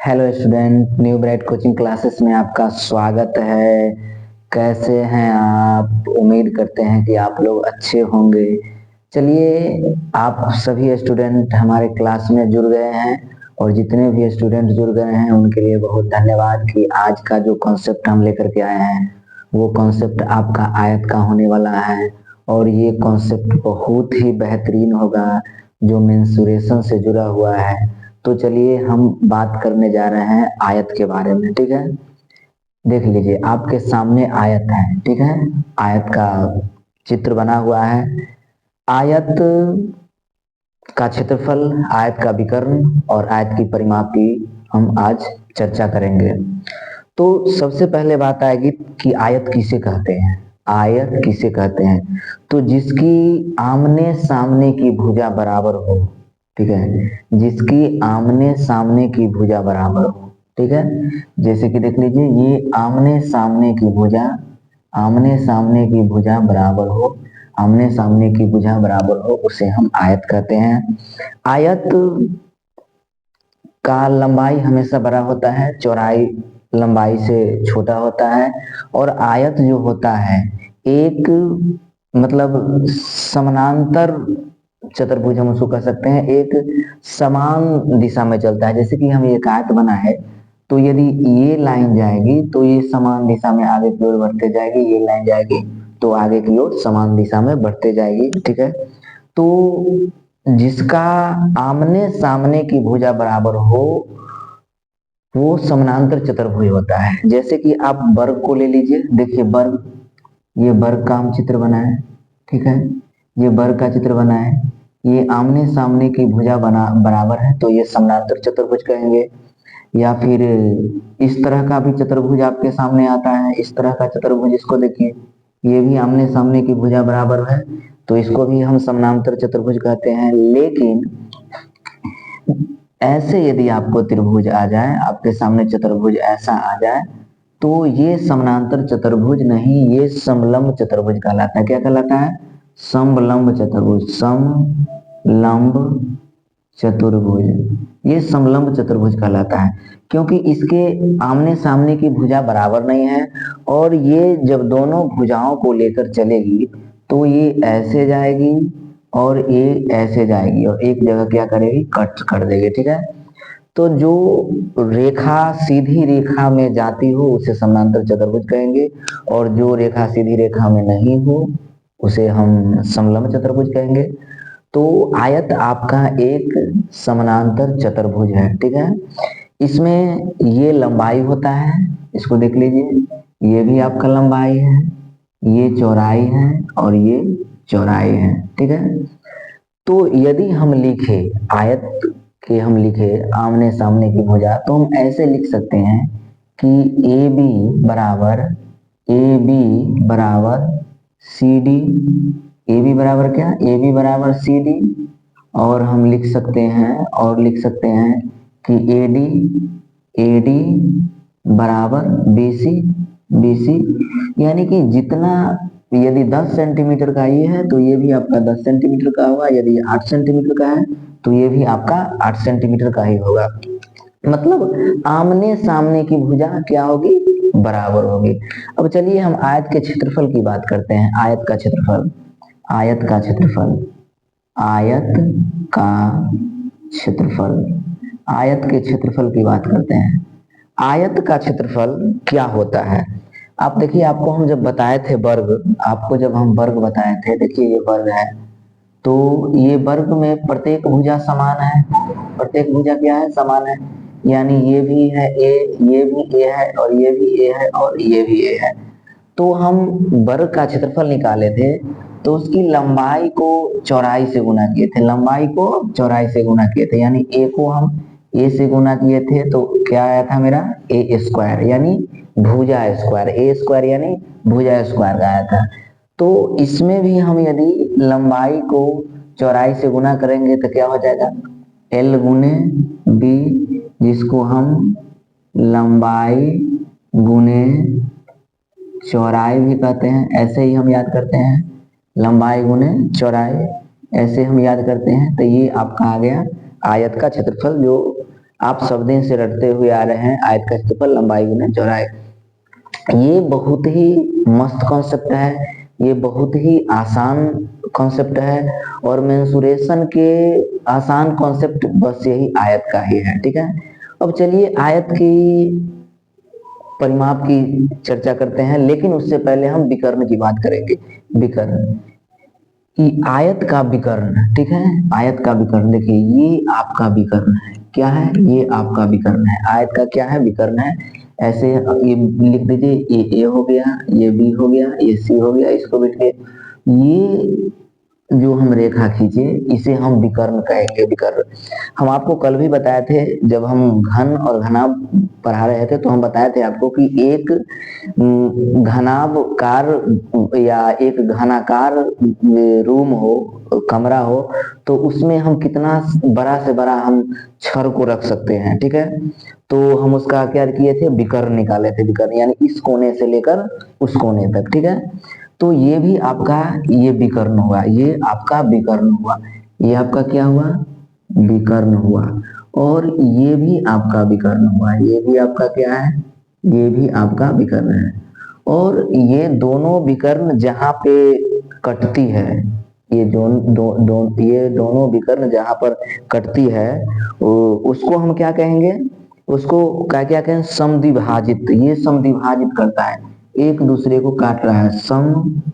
Hello student, new bright coaching classes में आपका स्वागत है। कैसे हैं आप? उम्मीद करते हैं कि आप लोग अच्छे होंगे। चलिए, आप सभी स्टूडेंट हमारे क्लास में जुड़ गए हैं और जितने भी स्टूडेंट जुड़ गए हैं उनके लिए बहुत धन्यवाद कि आज का जो कॉन्सेप्ट हम लेकर के आए हैं वो कॉन्सेप्ट आपका आयत का होने वाला है। और ये कॉन्सेप्ट बहुत ही बेहतरीन होगा जो मेंसुरेशन से जुड़ा हुआ है। तो चलिए हम बात करने जा रहे हैं आयत के बारे में। ठीक है, देख लीजिए आपके सामने आयत है। ठीक है, आयत का चित्र बना हुआ है। आयत का क्षेत्रफल, आयत का विकर्ण और आयत की परिमापी हम आज चर्चा करेंगे। तो सबसे पहले बात आएगी कि आयत किसे कहते हैं। आयत किसे कहते हैं? तो जिसकी आमने सामने की भुजा बराबर हो। ठीक है, जिसकी आमने सामने की भुजा बराबर हो। ठीक है, जैसे कि देख लीजिए ये आमने सामने की भुजा, आमने सामने की भुजा बराबर हो, आमने सामने की भुजा बराबर हो उसे हम आयत कहते हैं। आयत का लंबाई हमेशा बड़ा होता है, चौड़ाई लंबाई से छोटा होता है। और आयत जो होता है एक मतलब समानांतर चतुर्भुज हम उसको कह सकते हैं, एक समान दिशा में चलता है। जैसे कि हम एक आयत बना है तो यदि ये लाइन जाएगी तो ये समान दिशा में आगे की ओर बढ़ते जाएगी, ये लाइन जाएगी तो आगे की ओर समान दिशा में बढ़ते जाएगी। ठीक है, तो जिसका आमने सामने की भुजा बराबर हो वो समानांतर चतुर्भुज होता है। जैसे कि आप वर्ग को ले लीजिए, देखिए वर्ग, ये वर्ग का हम चित्र बनाए। ठीक है, ये वर्ग का चित्र बना है, ये आमने सामने की भुजा बना बराबर है तो ये समानांतर चतुर्भुज कहेंगे। या फिर इस तरह का भी चतुर्भुज आपके सामने आता है, इस तरह का चतुर्भुज, इसको देखिए ये भी आमने सामने की भुजा बराबर है तो इसको भी हम समानांतर चतुर्भुज कहते हैं। लेकिन ऐसे यदि आपको त्रिभुज आ जाए, आपके सामने चतुर्भुज ऐसा आ जाए तो ये समानांतर चतुर्भुज नहीं, ये समलंब चतुर्भुज कहलाता है। क्या कहलाता है? समलंब चतुर्भुज, समलंब चतुर्भुज, ये समलंब चतुर्भुज कहलाता है क्योंकि इसके आमने सामने की भुजा बराबर नहीं है। और ये जब दोनों भुजाओं को लेकर चलेगी तो ये ऐसे जाएगी और ये ऐसे जाएगी और एक जगह क्या करेगी, कट कर देगी। ठीक है, तो जो रेखा सीधी रेखा में जाती हो उसे समांतर चतुर्भुज कहेंगे और जो रेखा सीधी रेखा में नहीं हो उसे हम समलंब चतुर्भुज कहेंगे। तो आयत आपका एक समानांतर चतुर्भुज है। ठीक है, इसमें ये लंबाई होता है, इसको देख लीजिए ये भी आपका लंबाई है, ये चौड़ाई है और ये चौड़ाई है। ठीक है, तो यदि हम लिखे आयत के, हम लिखे आमने सामने की भुजा तो हम ऐसे लिख सकते हैं कि ए बी बराबर, ए बी बराबर सी डी, ए बी बराबर क्या, ए बी बराबर सी डी। और हम लिख सकते हैं, और लिख सकते हैं कि ए डी, ए डी बराबर बी सी, बी सी। यानी कि जितना, यदि 10 सेंटीमीटर का ये है तो ये भी आपका 10 सेंटीमीटर का होगा, यदि 8 सेंटीमीटर का है तो ये भी आपका 8 सेंटीमीटर का ही होगा। मतलब आमने सामने की भुजा क्या होगी, बराबर होगी। अब चलिए हम आयत के क्षेत्रफल की बात करते हैं। आयत का क्षेत्रफल, आयत का क्षेत्रफल, आयत का क्षेत्रफल, आयत के क्षेत्रफल की बात करते हैं। आयत का क्षेत्रफल क्या होता है? आप देखिए, आपको हम जब बताए थे वर्ग, आपको जब हम वर्ग बताए थे, देखिए ये वर्ग है तो ये वर्ग में प्रत्येक भुजा समान है, प्रत्येक भुजा क्या है, समान है। यानी ये भी है ए, ये भी ए है और ये भी ए है और ये भी ए है। तो हम वर्ग का क्षेत्रफल निकाले थे तो उसकी लंबाई को चौड़ाई से गुना किए थे, लंबाई को चौड़ाई से गुना किए थे। यानी ए को हम ए से गुना किए थे तो क्या आया था मेरा, ए स्क्वायर, यानी भुजा स्क्वायर, ए स्क्वायर यानी भुजा स्क्वायर आया था। तो इसमें भी हम यदि लंबाई को चौड़ाई से गुना करेंगे तो क्या हो जाएगा, एल गुने बी, जिसको हम लंबाई गुने चौड़ाई भी कहते हैं। ऐसे ही हम याद करते हैं, लंबाई गुने चौड़ाई, ऐसे हम याद करते हैं। तो ये आपका आ गया आयत का क्षेत्रफल जो आप सब दिन से रटते हुए आ रहे हैं, आयत का क्षेत्रफल, लंबाई गुने चौड़ाई। ये बहुत ही मस्त कॉन्सेप्ट है, ये बहुत ही आसान कॉन्सेप्ट है, और मेंसुरेशन के आसान कॉन्सेप्ट बस यही आयत का ही है, ठीक है। अब चलिए आयत की परिमाप की चर्चा करते हैं, लेकिन उससे पहले हम विकर्ण की बात करेंगे। विकर्ण कि आयत का विकर्ण, ठीक है, आयत का विकर्ण, देखिए ये आपका विकर्ण है, क्या है, ये आपका विकर्ण है, आयत का क्या है, विकर्ण है। ऐसे ये लिख दीजिए, ये ए हो गया, ये बी हो गया, ये सी हो गया, इसको भी ये जो हम रेखा खींचे इसे हम विकर्ण कहेंगे, विकर्ण। हम आपको कल भी बताए थे, जब हम घन और घनाभ पढ़ा रहे थे, तो हम बताए थे आपको कि एक घनाभकार या एक घनाकार रूम हो, कमरा हो, तो उसमें हम कितना बड़ा से बड़ा हम छड़ को रख सकते हैं, ठीक है। तो हम उसका क्या किए थे, विकर्ण निकाले थे, विकर्ण यानी इस कोने से लेकर उस कोने तक, ठीक है। तो ये भी आपका ये विकर्ण हुआ, ये आपका विकर्ण हुआ, ये आपका क्या हुआ, विकर्ण हुआ, और ये भी आपका विकर्ण हुआ, ये भी आपका क्या है, ये भी आपका विकर्ण है। और ये दोनों विकर्ण जहां पे कटती है, ये ये दोनों विकर्ण जहां पर कटती है, उसको हम क्या कहेंगे, उसको क्या क्या कहें, समद्विभाजित, ये समद्विभाजित करता है, एक दूसरे को काट रहा है, समद्विभाजित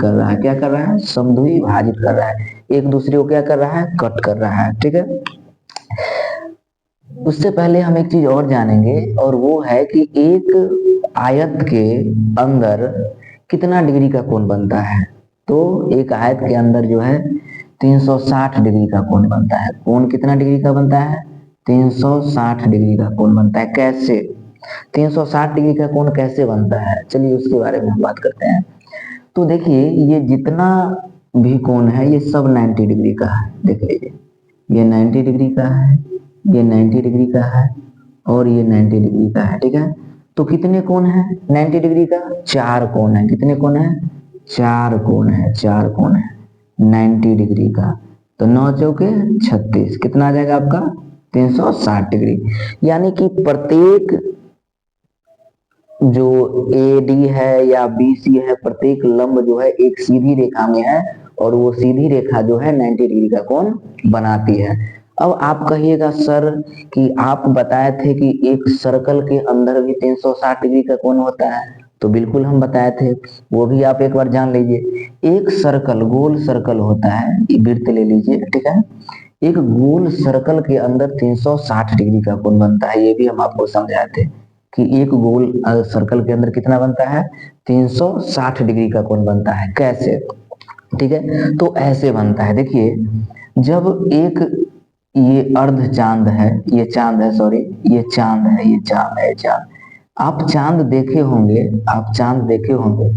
कर रहा है, क्या कर रहा है, समद्विभाजित कर रहा है, एक दूसरे को क्या कर रहा है, कट कर रहा है, ठीक है। उससे पहले हम एक चीज और जानेंगे, और वो है कि एक आयत के अंदर कितना डिग्री का कोण बनता है। तो एक आयत के अंदर जो है 360 डिग्री का कोण बनता है। कोण कितना डिग्री का बनता है, 360 डिग्री का कोण बनता है। कैसे 360 डिग्री का कोण कैसे बनता है, चलिए उसके बारे में हम बात करते हैं। तो देखिए ये जितना भी कोण है ये सब 90 डिग्री का है, देख लीजिए, ये 90 डिग्री का है, ये 90 डिग्री का है, और ये 90 डिग्री का है, ठीक है। तो कितने कोण है 90 डिग्री का, चार कोण है, कितने कोण है, चार कोण है, चार कोण है 90 डिग्री का। तो 9 चौके 36, कितना आ जाएगा आपका, 360 डिग्री। यानी कि प्रत्येक जो ए डी है या बी सी है, प्रत्येक लंब जो है एक सीधी रेखा में है, और वो सीधी रेखा जो है 90 डिग्री का कोण बनाती है। अब आप कहिएगा सर कि आप बताए थे कि एक सर्कल के अंदर भी 360 डिग्री का कोण होता है, तो बिल्कुल हम बताए थे, वो भी आप एक बार जान लीजिए। एक सर्कल, गोल सर्कल होता है, वृत्त ले लीजिए, ठीक है, एक गोल सर्कल के अंदर 360 डिग्री का कोण बनता है, ये भी हम आपको समझाए थे कि एक गोल सर्कल के अंदर कितना बनता है, 360 डिग्री का कोण बनता है। कैसे, ठीक है, तो ऐसे बनता है, देखिए, जब एक ये अर्ध चांद है, ये चांद है, सॉरी, ये चांद है, ये चांद है, चांद, आप चांद देखे होंगे, आप चांद देखे होंगे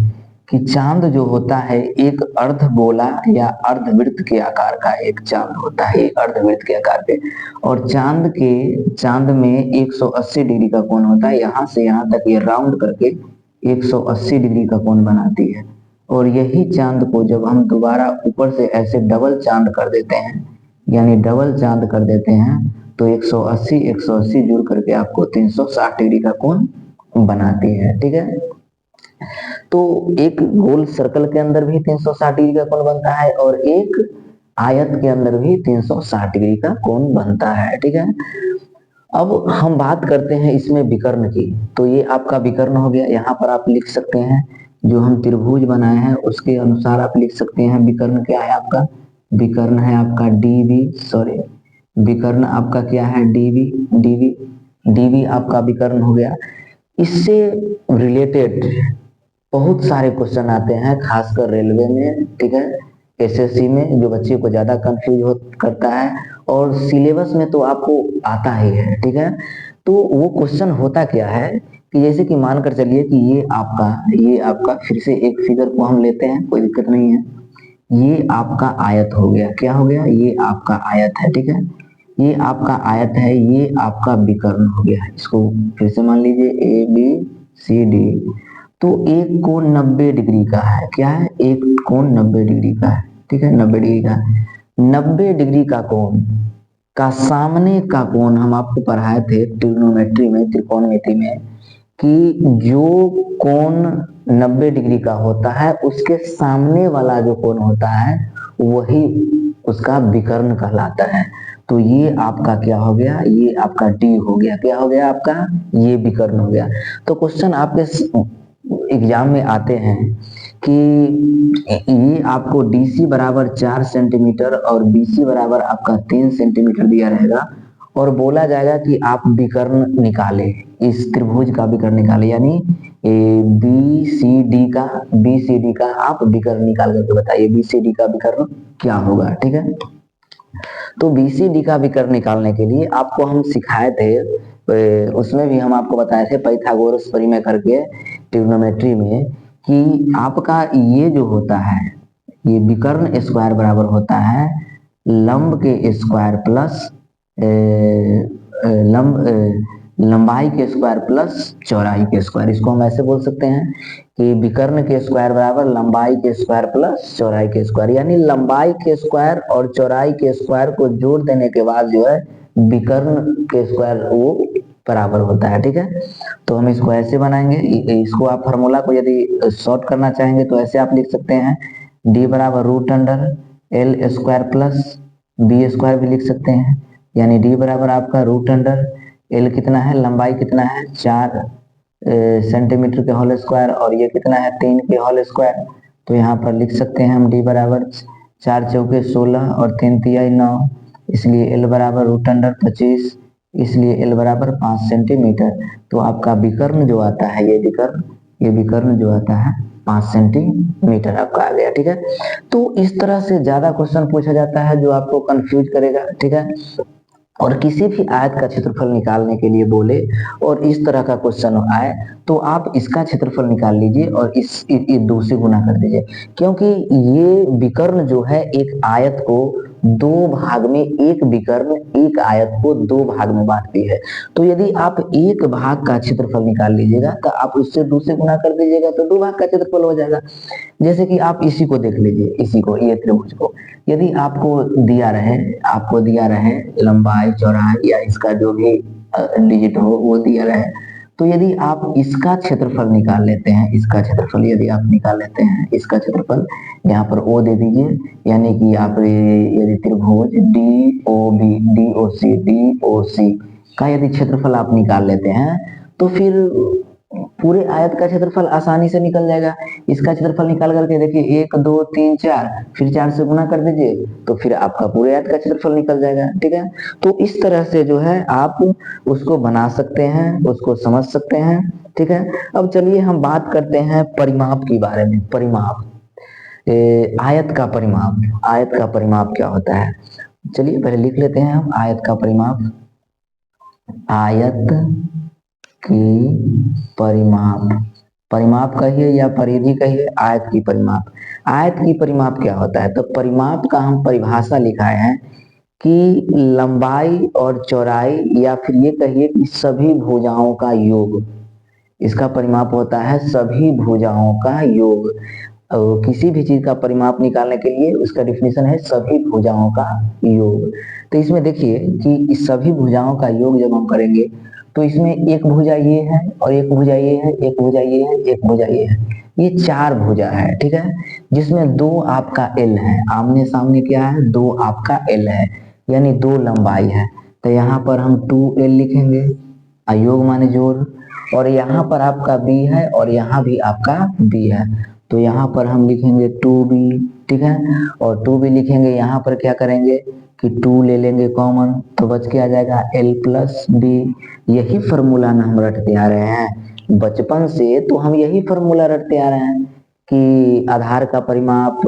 कि चांद जो होता है एक अर्ध गोला या अर्धवृत्त के आकार का एक चांद होता है, एक अर्धवृत्त के आकार के, और चांद में 180 डिग्री का कोण होता है, यहाँ से यहाँ तक ये राउंड करके 180 डिग्री का कोण बनाती है। और यही चांद को जब हम दोबारा ऊपर से ऐसे डबल चांद कर देते हैं, यानी डबल चांद कर देते हैं, तो 180 180 जुड़ करके आपको 360 डिग्री का कोण बनाती है, ठीक है। तो एक गोल सर्कल के अंदर भी 360 डिग्री का कोण बनता है, और एक आयत के अंदर भी 360 डिग्री का कोण बनता है, ठीक है। अब हम बात करते हैं इसमें विकर्ण की। तो ये आपका विकर्ण हो गया, यहाँ पर आप लिख सकते हैं जो हम त्रिभुज बनाए हैं उसके अनुसार आप लिख सकते हैं। विकर्ण क्या है आपका, विकर्ण है आपका डीबी, सॉरी, विकर्ण आपका क्या है, डीबी, डीबी, डीबी आपका विकर्ण हो गया। इससे रिलेटेड बहुत सारे क्वेश्चन आते हैं, खासकर रेलवे में, ठीक है, एसएससी में, जो बच्चे को ज्यादा कंफ्यूज करता है, और सिलेबस में तो आपको आता ही है, ठीक है। तो वो क्वेश्चन होता क्या है कि जैसे कि मानकर चलिए कि ये आपका फिर से एक फिगर को हम लेते हैं, कोई दिक्कत नहीं है, ये आपका आयत हो गया, क्या हो गया, ये आपका आयत है, ठीक है, ये आपका आयत है, ये आपका विकर्ण हो गया। इसको फिर से मान लीजिए ए बी सी डी। तो एक कोण 90 डिग्री का है, क्या है, एक कोण 90 डिग्री का है, ठीक है, 90 डिग्री का, 90 डिग्री का कोण का सामने का कोण हम आपको पढ़ाए थे ट्रिग्नोमेट्री में, त्रिकोणमिति में, कि जो कोण 90 डिग्री का होता है उसके सामने वाला जो कोण होता है वही उसका विकर्ण कहलाता है। तो ये आपका क्या हो गया, ये आपका डी हो गया। क्या हो गया आपका, ये विकर्ण हो गया। तो क्वेश्चन आपके एग्जाम में आते हैं कि ये आपको डीसी बराबर 4 सेंटीमीटर और बीसी बराबर आपका 3 सेंटीमीटर दिया रहेगा और बोला जाएगा कि आप विकर्ण निकाले, इस त्रिभुज का विकर्ण निकाले, यानी बी सी डी का आप विकर्ण निकाल करके बताइए बी सी डी का विकर्ण क्या होगा। ठीक है, तो बी सी डी का विकर्ण निकालने के लिए आपको हम सिखाए थे, उसमें भी हम आपको बताए थे पाइथागोरस परिमेय करके ट्रिग्नोमेट्री में, कि आपका ये जो होता है ये विकर्ण स्क्वायर बराबर होता है लंब के स्क्वायर प्लस लंबाई के स्क्वायर प्लस चौड़ाई के स्क्वायर। इसको हम ऐसे बोल सकते हैं कि विकर्ण के स्क्वायर बराबर लंबाई के स्क्वायर प्लस चौड़ाई के स्क्वायर, यानी लंबाई के स्क्वायर और चौड़ाई के स्क्वायर को जोड़ देने के बाद जो है विकर्ण के स्क्वायर वो बराबर होता है। ठीक है, तो हम इसको ऐसे बनाएंगे, इसको आप फार्मूला को यदि शॉर्ट करना चाहेंगे तो ऐसे आप लिख सकते हैं, डी बराबर root under L square plus B square भी लिख सकते हैं, यानी डी बराबर आपका रूट अंडर एल कितना है, लंबाई कितना है 4 सेंटीमीटर के होल स्क्वायर और ये कितना है 3 के होल स्क्वायर। तो यहाँ पर लिख सकते हैं हम डी बराबर 4 चौके 16 और 3 तिहाई 9, इसलिए एल बराबर रूट अंडर 25, इसलिए एल बराबर 5 सेंटीमीटर। तो आपका विकर्ण जो आता है ये विकर्ण जो आता है 5 सेंटीमीटर आपका आ गया। ठीक है, तो इस तरह से ज्यादा क्वेश्चन पूछा जाता है जो आपको कंफ्यूज करेगा। ठीक है, और किसी भी आयत का क्षेत्रफल निकालने के लिए बोले और इस तरह का क्वेश्चन आए तो आप इसका क्षेत्रफल निकाल लीजिए और इस 2 से गुना कर दीजिए, क्योंकि ये विकर्ण जो है एक आयत को 2 भाग में, एक विकर्ण एक आयत को 2 भाग में बांटती है। तो यदि आप एक भाग का क्षेत्रफल निकाल लीजिएगा तो आप उससे 2 से गुना कर दीजिएगा तो 2 भाग का क्षेत्रफल हो जाएगा। जैसे कि आप इसी को देख लीजिए, इसी को, ये त्रिभुज को यदि आपको दिया रहे लंबाई चौड़ाई या इसका जो भी डिजिट हो वो दिया रहे, तो यदि आप इसका क्षेत्रफल निकाल लेते हैं, इसका क्षेत्रफल यदि आप निकाल लेते हैं, इसका क्षेत्रफल यहाँ पर ओ दे दीजिए, यानी कि आप यदि त्रिभुज डी ओ सी का यदि क्षेत्रफल आप निकाल लेते हैं तो फिर पूरे आयत का क्षेत्रफल आसानी से निकल जाएगा। इसका क्षेत्रफल निकाल करके देखिए 1 2 3 4, फिर 4 से गुना कर दीजिए तो फिर आपका पूरे आयत का क्षेत्रफल निकल जाएगा। ठीक है, तो इस तरह से जो है आप उसको बना सकते हैं, उसको समझ सकते हैं। ठीक है, अब चलिए हम बात करते हैं परिमाप के बारे में। परिमाप, आयत का परिमाप क्या होता है, चलिए पहले लिख लेते हैं हम आयत का परिमाप। आयत की परिमाप कहिए या परिधि कहिए, आयत की परिमाप क्या होता है। तो परिमाप का हम परिभाषा लिखाए हैं कि लंबाई और चौड़ाई या फिर ये कहिए कि सभी भुजाओं का योग, इसका परिमाप होता है सभी भुजाओं का योग। किसी भी चीज का परिमाप निकालने के लिए उसका डिफिनेशन है सभी भुजाओं का योग। तो इसमें देखिए कि इस सभी भुजाओं का योग जब हम करेंगे तो इसमें एक भुजा ये है और एक भुजा ये है, एक भुजा ये है, एक भुजा ये है, ये 4 भुजा है। ठीक है, जिसमें 2 आपका एल है, आमने सामने क्या है 2 आपका एल है, यानी 2 लंबाई है। तो यहाँ पर हम 2l लिखेंगे, योग माने जोड़, और यहाँ पर आपका b है और यहाँ भी आपका b है, तो यहाँ पर हम लिखेंगे 2b। ठीक है, और 2b लिखेंगे, यहाँ पर क्या करेंगे कि 2 ले लेंगे कॉमन, तो बच के आ जाएगा l प्लस b। यही फॉर्मूला ना हम रटते आ रहे हैं बचपन से, तो हम यही फॉर्मूला रटते आ रहे हैं कि आधार का परिमाप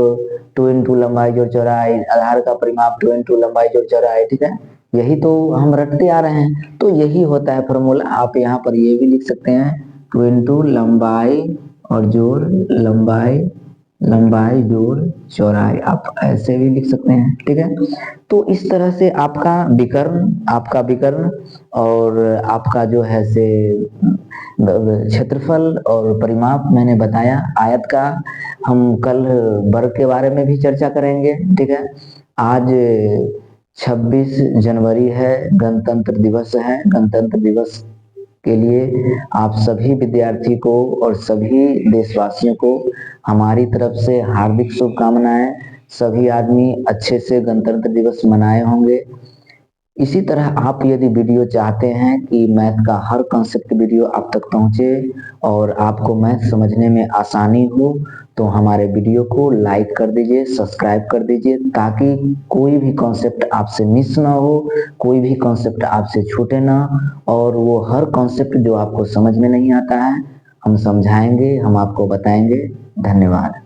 2 इंटू लंबाई जोड़ चौड़ाई, आधार का परिमाप 2 इंटू लंबाई जोड़ चौड़ाई। ठीक है, यही तो हम रटते आ रहे हैं, तो यही होता है फॉर्मूला। आप यहाँ पर ये भी लिख सकते हैं 2 इंटू लंबाई और जोड़ लंबाई जोड़ चौड़ाई, आप ऐसे भी लिख सकते हैं। ठीक है, तो इस तरह से आपका विकर्ण और आपका जो है से क्षेत्रफल और परिमाप मैंने बताया। आयत का हम कल वर्ग के बारे में भी चर्चा करेंगे। ठीक है, आज 26 जनवरी है, गणतंत्र दिवस है। गणतंत्र दिवस के लिए आप सभी विद्यार्थी को और सभी देशवासियों को हमारी तरफ से हार्दिक शुभकामनाएं। सभी आदमी अच्छे से गणतंत्र दिवस मनाए होंगे। इसी तरह आप यदि वीडियो चाहते हैं कि मैथ का हर कॉन्सेप्ट वीडियो आप तक पहुंचे और आपको मैथ समझने में आसानी हो, तो हमारे वीडियो को लाइक कर दीजिए, सब्सक्राइब कर दीजिए, ताकि कोई भी कॉन्सेप्ट आपसे मिस ना हो, कोई भी कॉन्सेप्ट आपसे छूटे ना। और वो हर कॉन्सेप्ट जो आपको समझ में नहीं आता है, हम समझाएंगे, हम आपको बताएंगे। धन्यवाद।